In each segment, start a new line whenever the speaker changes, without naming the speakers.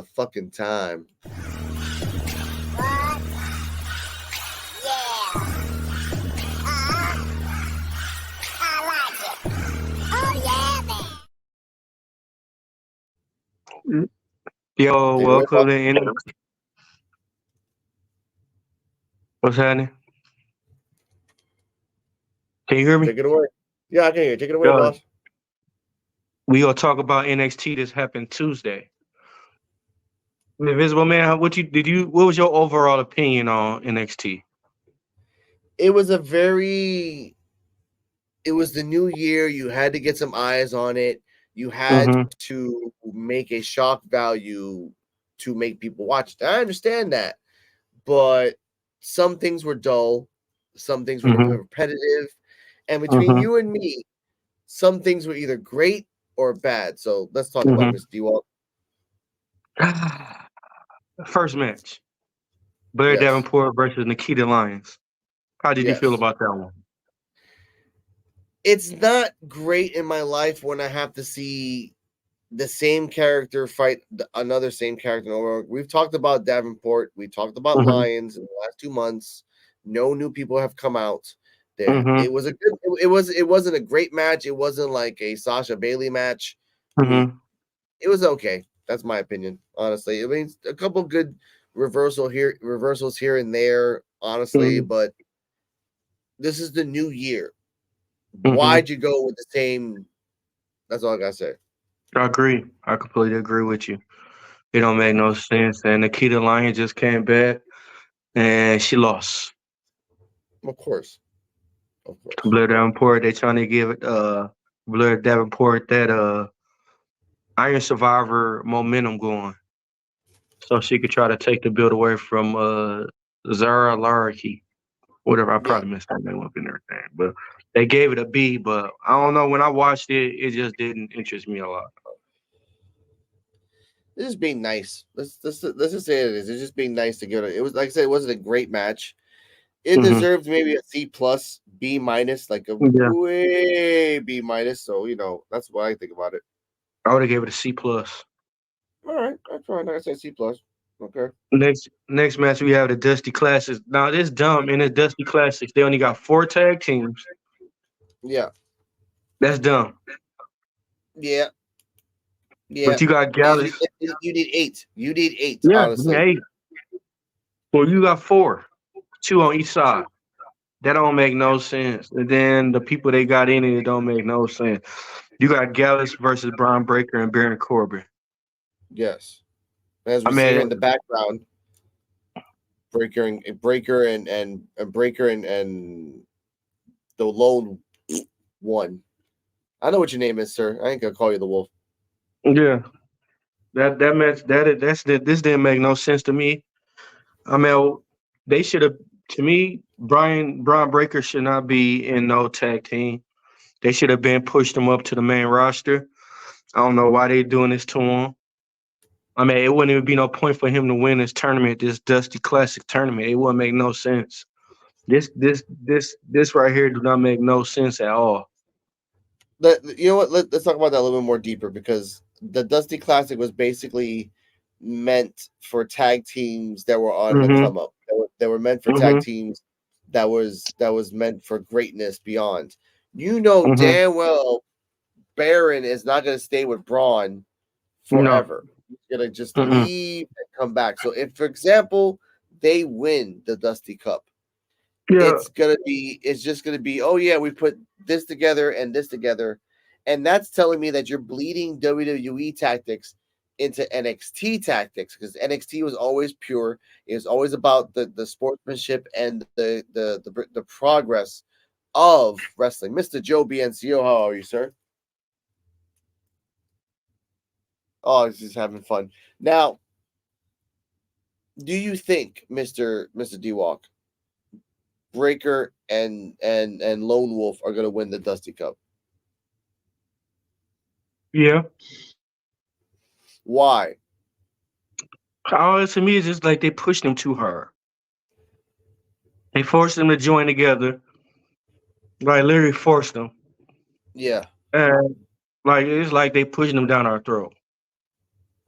fucking time.
What? Yeah. I like it. Oh yeah, man.
Yo,
Take it away,
welcome
boss.
to NXT. What's happening? Can you hear me?
Take it away. Yeah, I can hear you. Take it away,
Yo,
boss.
we gonna talk about NXT. This happened Tuesday. Invisible Man, what was your overall opinion on NXT?
It was it was the new year. You had to get some eyes on it. You had
Mm-hmm.
to make a shock value to make people watch it. I understand that, but some things were dull, some things were
Mm-hmm.
repetitive, and between
Mm-hmm.
you and me, some things were either great or bad. So let's talk about it,
Mm-hmm.
Mr. Dewalt.
First match. Blair
Yes.
Davenport versus Nikita Lyons. How did you feel
Yes.
about that one?
It's not great in my life when I have to see the same character fight another same character over. We've talked about Davenport. We talked about
Mm-hmm.
Lyons in the last 2 months. No new people have come out. There,
Mm-hmm.
it was a good. It wasn't a great match. It wasn't like a Sasha Bailey match.
Mm-hmm.
It was okay. That's my opinion, honestly. I mean, a couple good reversals here and there, honestly.
Mm-hmm.
But this is the new year.
Mm-hmm.
Why'd you go with the same? That's all I gotta say.
I agree. I completely agree with you. It don't make no sense. And Nikita Lyons just came back and she lost.
Of course.
Blair Davenport, they trying to give Blair Davenport that Iron Survivor momentum going. So she could try to take the belt away from Zara Laraki. Whatever, I probably messed that name up and everything. But they gave it a B, but I don't know. When I watched it, it just didn't interest me a lot.
It's just being nice. Let's just say it is. It's just being nice to give it. It was like I said, it wasn't a great match. It
Mm-hmm.
deserved maybe a C plus, B minus, like a
Yeah.
way B minus. So that's what I think about it.
I would have gave it a C plus.
All right, that's fine. I say C plus. Okay.
Next match we have the Dusty Classics. Now this dumb in the Dusty Classics, they only got 4 tag teams.
Yeah.
That's dumb.
Yeah.
But you got Gallus.
You need 8. You need 8.
Yeah,
Honestly.
8. Well, you got 4, 2 on each side. That don't make no sense. And then the people they got in it don't make no sense. You got Gallus versus Braun Breaker and Baron Corbin.
Yes. As we see here in the background, Breaker and the lone one. I know what your name is, sir. I ain't gonna call you the Wolf.
Yeah, that match this didn't make no sense to me. I mean, they should have. To me, Braun Breaker should not be in no tag team. They should have been pushed him up to the main roster. I don't know why they doing this to him. I mean, it wouldn't even be no point for him to win this tournament, this Dusty Classic tournament. It wouldn't make no sense. This right here do not make no sense at all.
You know what? Let's talk about that a little bit more deeper, because the Dusty Classic was basically meant for tag teams that were on the come up. They were meant for tag teams that was meant for greatness beyond. Damn well Baron is not going to stay with Braun forever. No. He's going to just leave and come back. So if, for example, they win the Dusty Cup, it's just gonna be, oh yeah, we put this together and this together, and that's telling me that you're bleeding WWE tactics into NXT tactics, because NXT was always pure. It was always about the sportsmanship and the progress of wrestling. Mr. Joe BNCO, how are you, sir? Oh, he's just having fun. Now, do you think, Mr. D-Walk, Breaker and Lone Wolf are going to win the Dusty Cup?
Yeah.
Why?
Oh, to me, it's just like they pushed them too hard. They forced them to join together. Like, literally forced them.
Yeah.
And, like, it's like they pushing them down our throat.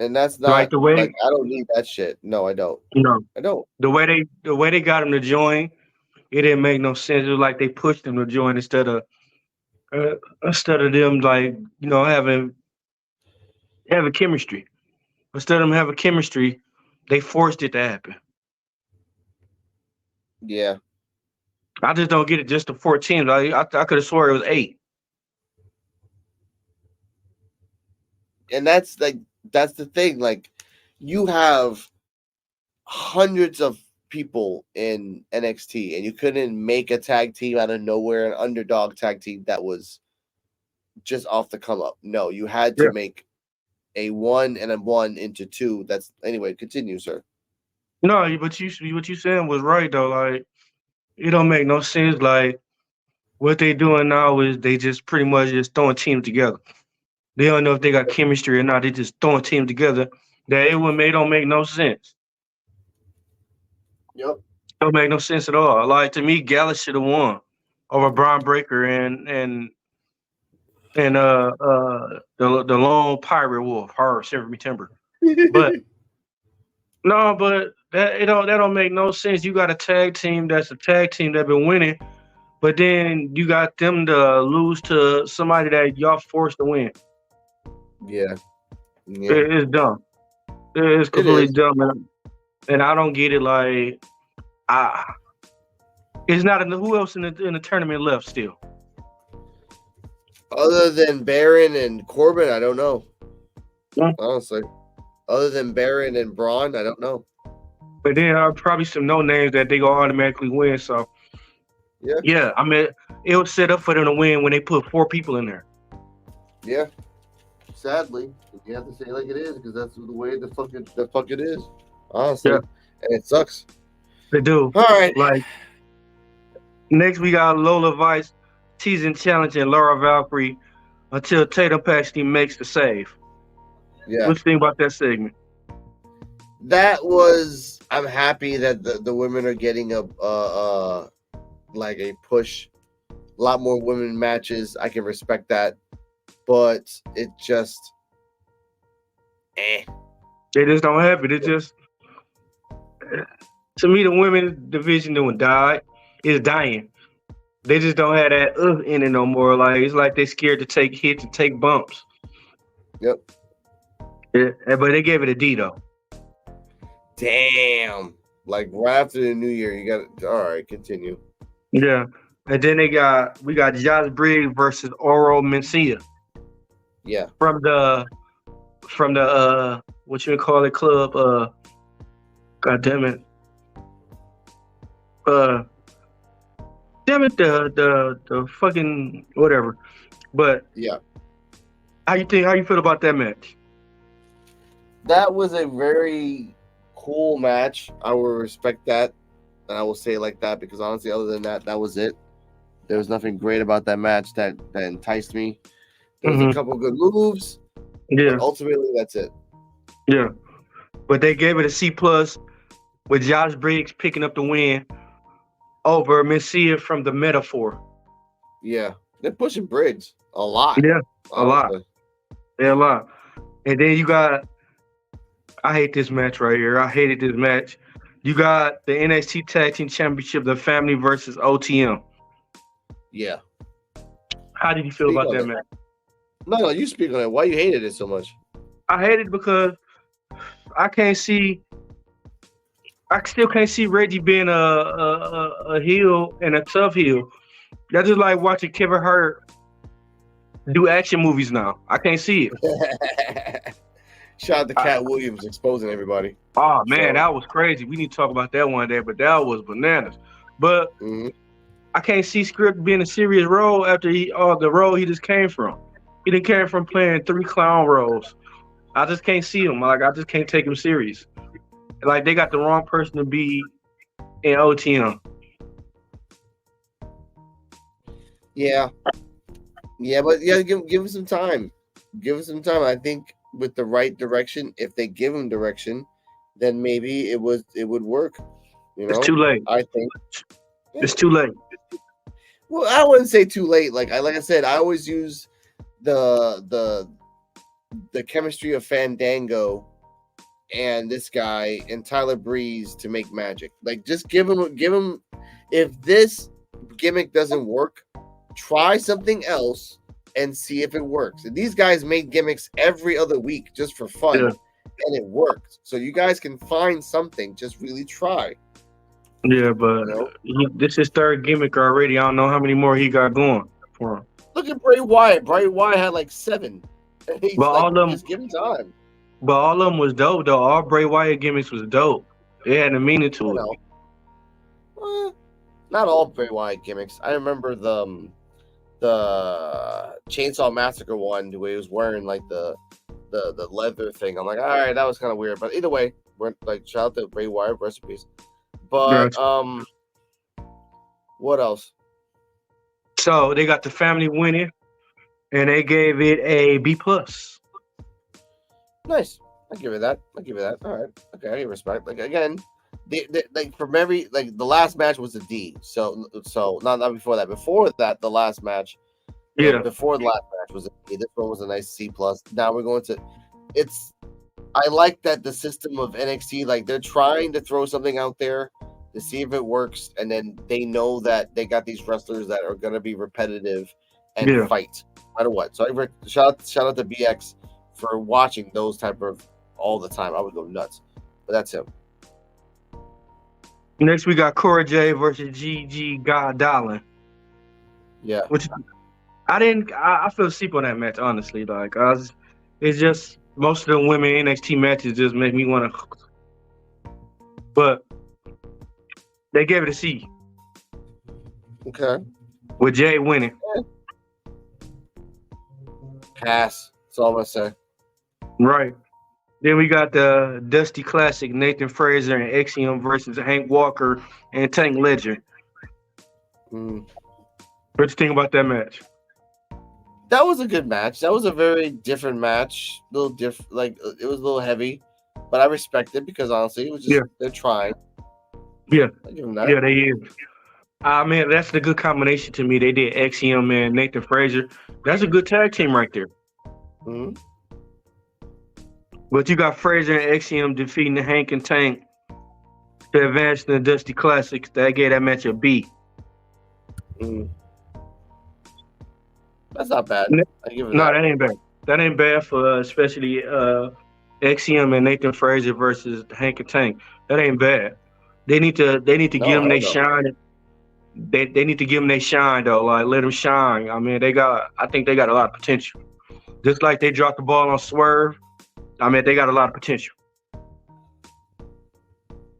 And that's
Like
not
the way,
like I don't need that shit. No, I don't.
you know,
I don't.
the way they got him to join, it didn't make no sense. It was like they pushed him to join instead of them like having chemistry. Instead of them having chemistry, they forced it to happen.
Yeah.
I just don't get it. Just the 4 teams. I could have swore it was 8.
And that's the thing. Like you have hundreds of people in NXT and you couldn't make a tag team out of nowhere, an underdog tag team that was just off the come up. No, you had to
Yeah.
make a 1 and a 1 into 2. That's anyway, continue, sir.
No, but what you saying was right though. Like it don't make no sense. Like what they doing now is they just pretty much just throwing teams together. They don't know if they got chemistry or not. They just throwing teams together. That it don't make no sense.
Yep.
Don't make no sense at all. Like to me, Gallus should have won over Braun Breaker and the lone pirate wolf, her Shiver Me Timber. But no, but that don't make no sense. You got a tag team that's a tag team that been winning, but then you got them to lose to somebody that y'all forced to win.
Yeah. Yeah.
It's dumb. It's
It
completely
is.
dumb, and I don't get it. Like, it's not who else in the tournament left still.
Other than Baron and Corbin, I don't know.
Yeah.
Honestly. Other than Baron and Braun, I don't know.
But then probably some no names that they gonna automatically win. So yeah, I mean it was set up for them to win when they put 4 people in there.
Yeah. Sadly, you have to say it like it is because that's the way the fuck it is. Honestly.
Yeah.
And it sucks.
They do.
All right.
Like next we got Lola Vice teasing challenging Laura Valkyrie until Tatum Paxton makes the save.
Yeah.
What you think about that segment?
That was. I'm happy that the women are getting a like a push. A lot more women matches. I can respect that, but it just.
They just don't have it. It just to me the women's division is dying. They just don't have that in it no more. Like it's like they scared to take hits and take bumps.
Yep.
Yeah, but they gave it a D though.
Damn. Like right after the new year, you got it. All right, continue.
Yeah. And then we got Josh Briggs versus Oro Mencia.
Yeah.
From the what you call it club, God damn it. Damn it, the fucking whatever. But
yeah.
How you feel about that match?
That was a very cool match. I will respect that, and I will say it like that because honestly, other than that, that was it. There was nothing great about that match that enticed me. There was a couple good moves.
Yeah.
But ultimately, that's it.
Yeah. But they gave it a C+ with Josh Briggs picking up the win over Mencia from the Metaphor.
Yeah. They're pushing Briggs a lot.
Yeah, a lot.
honestly.
Yeah, a lot. And then you got, I hate this match right here. I hated this match. You got the NXT Tag Team Championship, the Family versus OTM.
Yeah.
How did you feel about that match?
No, you speak on it. Why you hated it so much?
I hate it because I still can't see Reggie being a heel and a tough heel. That's just like watching Kevin Hart do action movies now. I can't see it.
Shout out to Cat Williams exposing everybody.
Oh man, that was crazy. We need to talk about that one day, but that was bananas. But I can't see Script being a serious role after the role he just came from. He didn't came from playing 3 clown roles. I just can't see him. Like I just can't take him serious. Like they got the wrong person to be in OTM.
Yeah, but give him some time. Give him some time. I think with the right direction, if they give him direction, then maybe it would work. You know,
it's too late.
I think
it's too late.
Well, I wouldn't say too late. Like I said, I always use the chemistry of Fandango and this guy and Tyler Breeze to make magic. Like, just give him. If this gimmick doesn't work, try something else and see if it works. And these guys made gimmicks every other week just for fun, and it worked. So you guys can find something. Just really try.
Yeah, but this is third gimmick already. I don't know how many more he got going for him.
Look at Bray Wyatt. Bray Wyatt had like 7. He's
But all of them,
just give him time.
but all of them was dope though. All Bray Wyatt gimmicks was dope. It had a meaning to it.
Not all Bray Wyatt gimmicks. I remember the Chainsaw Massacre one where he was wearing like the leather thing. I'm like, all right, that was kind of weird. But either way, we're like, shout out to Bray Wyatt, rest in peace. But what else?
So they got the family winning, and they gave it a B+.
Nice. I give it that. All right. Okay, I give respect. Like, again, like from every, like, the last match was a D. So not before that. Before that, the last match.
Yeah.
Before the last match was a D. This one was a nice C+. Now we're going to. I like that the system of NXT, like, they're trying to throw something out there to see if it works, and then they know that they got these wrestlers that are going to be repetitive and fight no matter what. So shout out to BX for watching those type of all the time. I would go nuts, but that's him.
Next we got Cora J versus Gigi Godolin.
Yeah,
which I feel cheap on that match, honestly. Like, it's just most of the women NXT matches just make me want to. But they gave it a C.
Okay.
With Jay winning.
Pass. That's all I'm gonna say.
Right. Then we got the Dusty Classic, Nathan Fraser and Axiom versus Hank Walker and Tank Ledger. What you think about that match?
That was a good match. That was a very different match. A little different, like, it was a little heavy, but I respect it because honestly, it was just they're trying.
Yeah,
I give them that.
Yeah, they is. I mean, that's the good combination to me. They did Axiom and Nathan Fraser. That's a good tag team right there.
Mm-hmm.
But you got Fraser and Axiom defeating the Hank and Tank to advance to the Dusty Classics. That gave that match a B.
That's not bad. I give it
that ain't bad. That ain't bad for especially Axiom and Nathan Fraser versus Hank and Tank. That ain't bad. They need to give them their shine. They need to give them their shine though. Like, let them shine. I mean, I think they got a lot of potential. Just like they dropped the ball on Swerve. I mean, they got a lot of potential.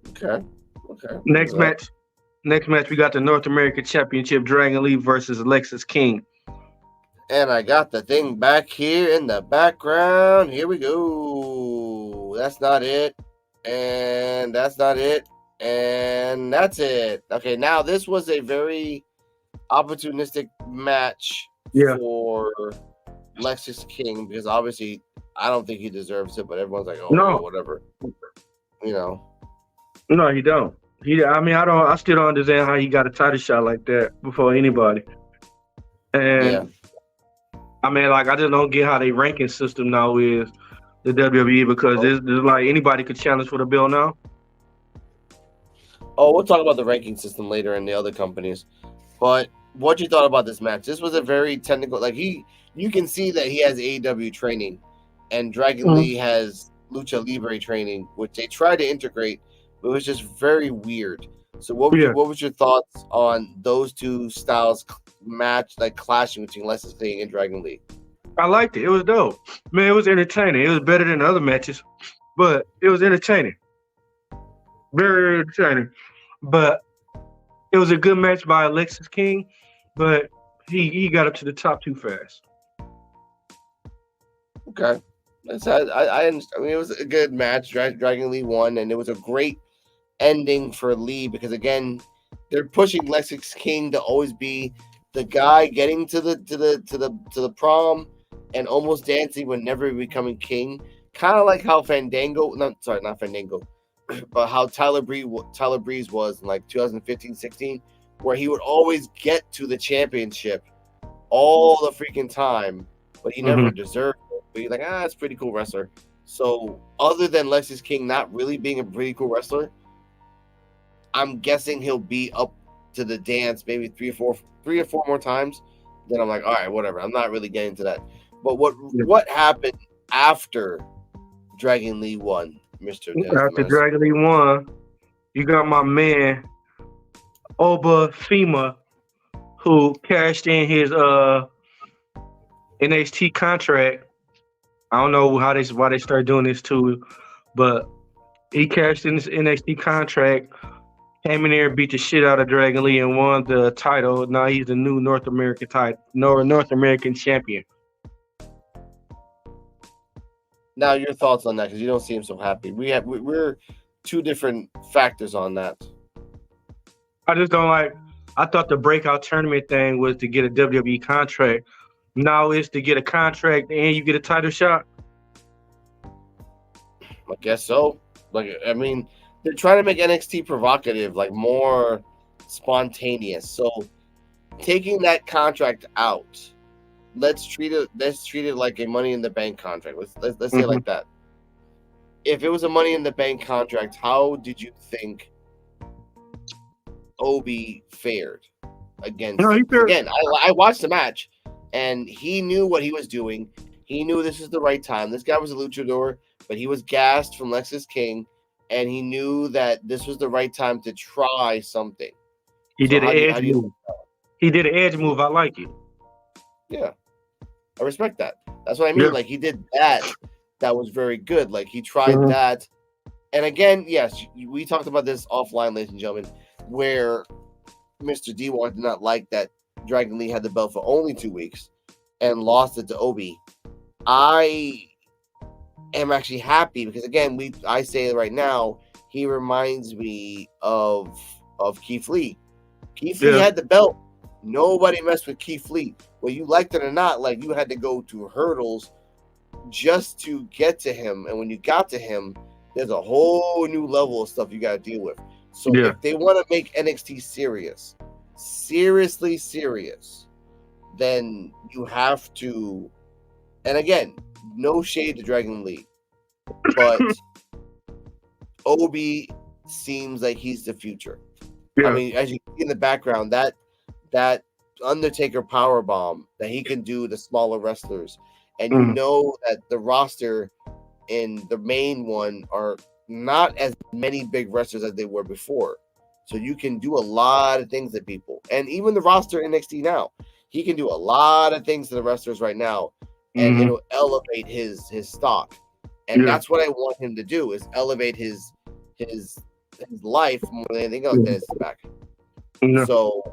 Okay.
Next match, we got the North American Championship, Dragon Lee versus Alexis King.
And I got the thing back here in the background. Here we go. That's not it. And that's not it. And that's it. Okay, now this was a very opportunistic match for Lexus King because obviously I don't think he deserves it, but everyone's like, oh, whatever. You know.
No, he don't. I still don't understand how he got a title shot like that before anybody. And I mean, like, I just don't get how they ranking system now is the WWE because there's like anybody could challenge for the belt now.
Oh, we'll talk about the ranking system later in the other companies. But what you thought about this match? This was a very technical. Like, you can see that he has AEW training, and Dragon Lee has Lucha Libre training, which they tried to integrate, but it was just very weird. So what was your thoughts on those two styles match, like clashing between Lexus King and Dragon Lee?
I liked it. It was dope. Man, it was entertaining. It was better than the other matches, but it was entertaining. Very entertaining. But it was a good match by Alexis King, but he got up to the top too fast.
Okay. I understand. I mean, it was a good match. Dragon Lee won, and it was a great ending for Lee because, again, they're pushing Lexus King to always be the guy getting to the prom and almost dancing but never becoming king. Kind of like how not Fandango, but how Tyler Breeze was in like 2015-16, where he would always get to the championship all the freaking time, but he never deserved it. But you're like, it's pretty cool wrestler. So other than Lexus King not really being a pretty cool wrestler, I'm guessing he'll be up to the dance maybe three or four more times. Then I'm like, all right, whatever. I'm not really getting to that. But what happened after Dragon Lee won, Mr.
After Dragon Lee won, you got my man Oba Fema, who cashed in his NXT contract. I don't know why they started doing this too, but he cashed in his NXT contract, came in there, beat the shit out of Dragon Lee, and won the title. Now he's the new North American champion.
Now your thoughts on that, because you don't seem so happy. We're two different factors on that.
I just don't like. I thought the breakout tournament thing was to get a WWE contract. Now it's to get a contract and you get a title shot.
I guess so. Like, I mean, they're trying to make NXT provocative, like more spontaneous. So taking that contract out, let's treat it like a Money in the Bank contract. Let's say it like that. If it was a Money in the Bank contract, how did you think Obi fared against? Again, I watched the match, and he knew what he was doing. He knew this is the right time. This guy was a luchador, but he was gassed from Lexus King, and he knew that this was the right time to try something.
He did an edge move. He did an edge move. I like it.
Yeah, I respect that. That's what I mean. Yeah. Like, he did that. That was very good. Like, he tried that. And again, yes, we talked about this offline, ladies and gentlemen, where Mr. D-Walk did not like that Dragon Lee had the belt for only 2 weeks and lost it to Obi. I am actually happy because, again, I say it right now, he reminds me of Keith Lee. Keith Lee had the belt. Nobody messed with Keith Lee. Whether you liked it or not, like, you had to go through hurdles just to get to him. And when you got to him, there's a whole new level of stuff you got to deal with. So if they want to make NXT seriously serious, then you have to, and again, no shade to Dragon Lee, but Obi seems like he's the future. Yeah. I mean, as you see in the background, that Undertaker powerbomb that he can do the smaller wrestlers, and you know that the roster in the main one are not as many big wrestlers as they were before. So you can do a lot of things to people. And even the roster in NXT now, he can do a lot of things to the wrestlers right now, and it'll elevate his stock. And that's what I want him to do, is elevate his life more than anything else that is back. So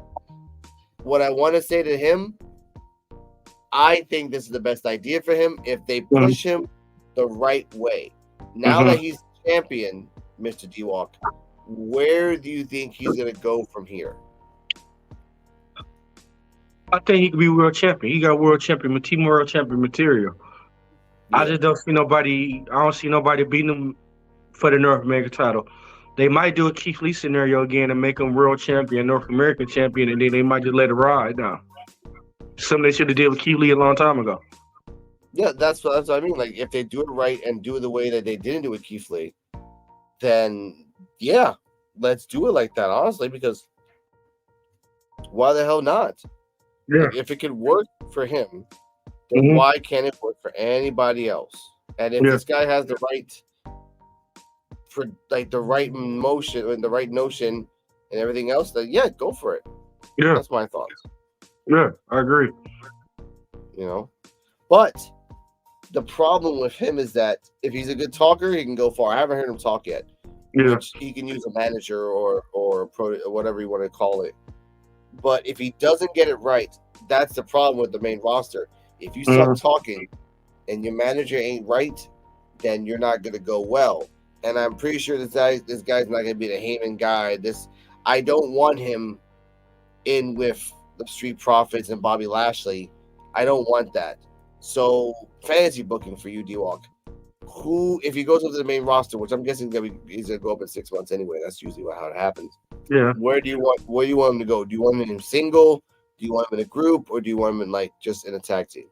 what I want to say to him, I think this is the best idea for him if they push him the right way. Now that he's champion, Mr. D-Walk, where do you think he's going to go from here?
I think he could be world champion. He got team world champion material. Yeah. I just don't see nobody. I don't see nobody beating him for the North American title. They might do a Keith Lee scenario again and make him world champion, North American champion, and then they might just let it ride now. Something they should have did with Keith Lee a long time ago.
Yeah, that's what I mean. Like, if they do it right and do it the way that they didn't do with Keith Lee, then yeah, let's do it like that, honestly, because why the hell not? Yeah. Like, if it could work for him, then why can't it work for anybody else? And if this guy has the right motion and the right notion and everything else, then yeah, go for it. Yeah. That's my thoughts.
Yeah, I agree.
You know? But the problem with him is that if he's a good talker, he can go far. I haven't heard him talk yet. Yeah. Which he can use a manager or whatever you want to call it. But if he doesn't get it right, that's the problem with the main roster. If you start talking and your manager ain't right, then you're not going to go well. And I'm pretty sure this guy's not going to be the Heyman guy. I don't want him in with the Street Profits and Bobby Lashley. I don't want that. So fantasy booking for you, D-Walk. Who, if he goes up to the main roster, which I'm guessing he's gonna go up in 6 months anyway. That's usually how it happens. Yeah. Where do you want him to go? Do you want him in single? Do you want him in a group, or do you want him in just in a tag team?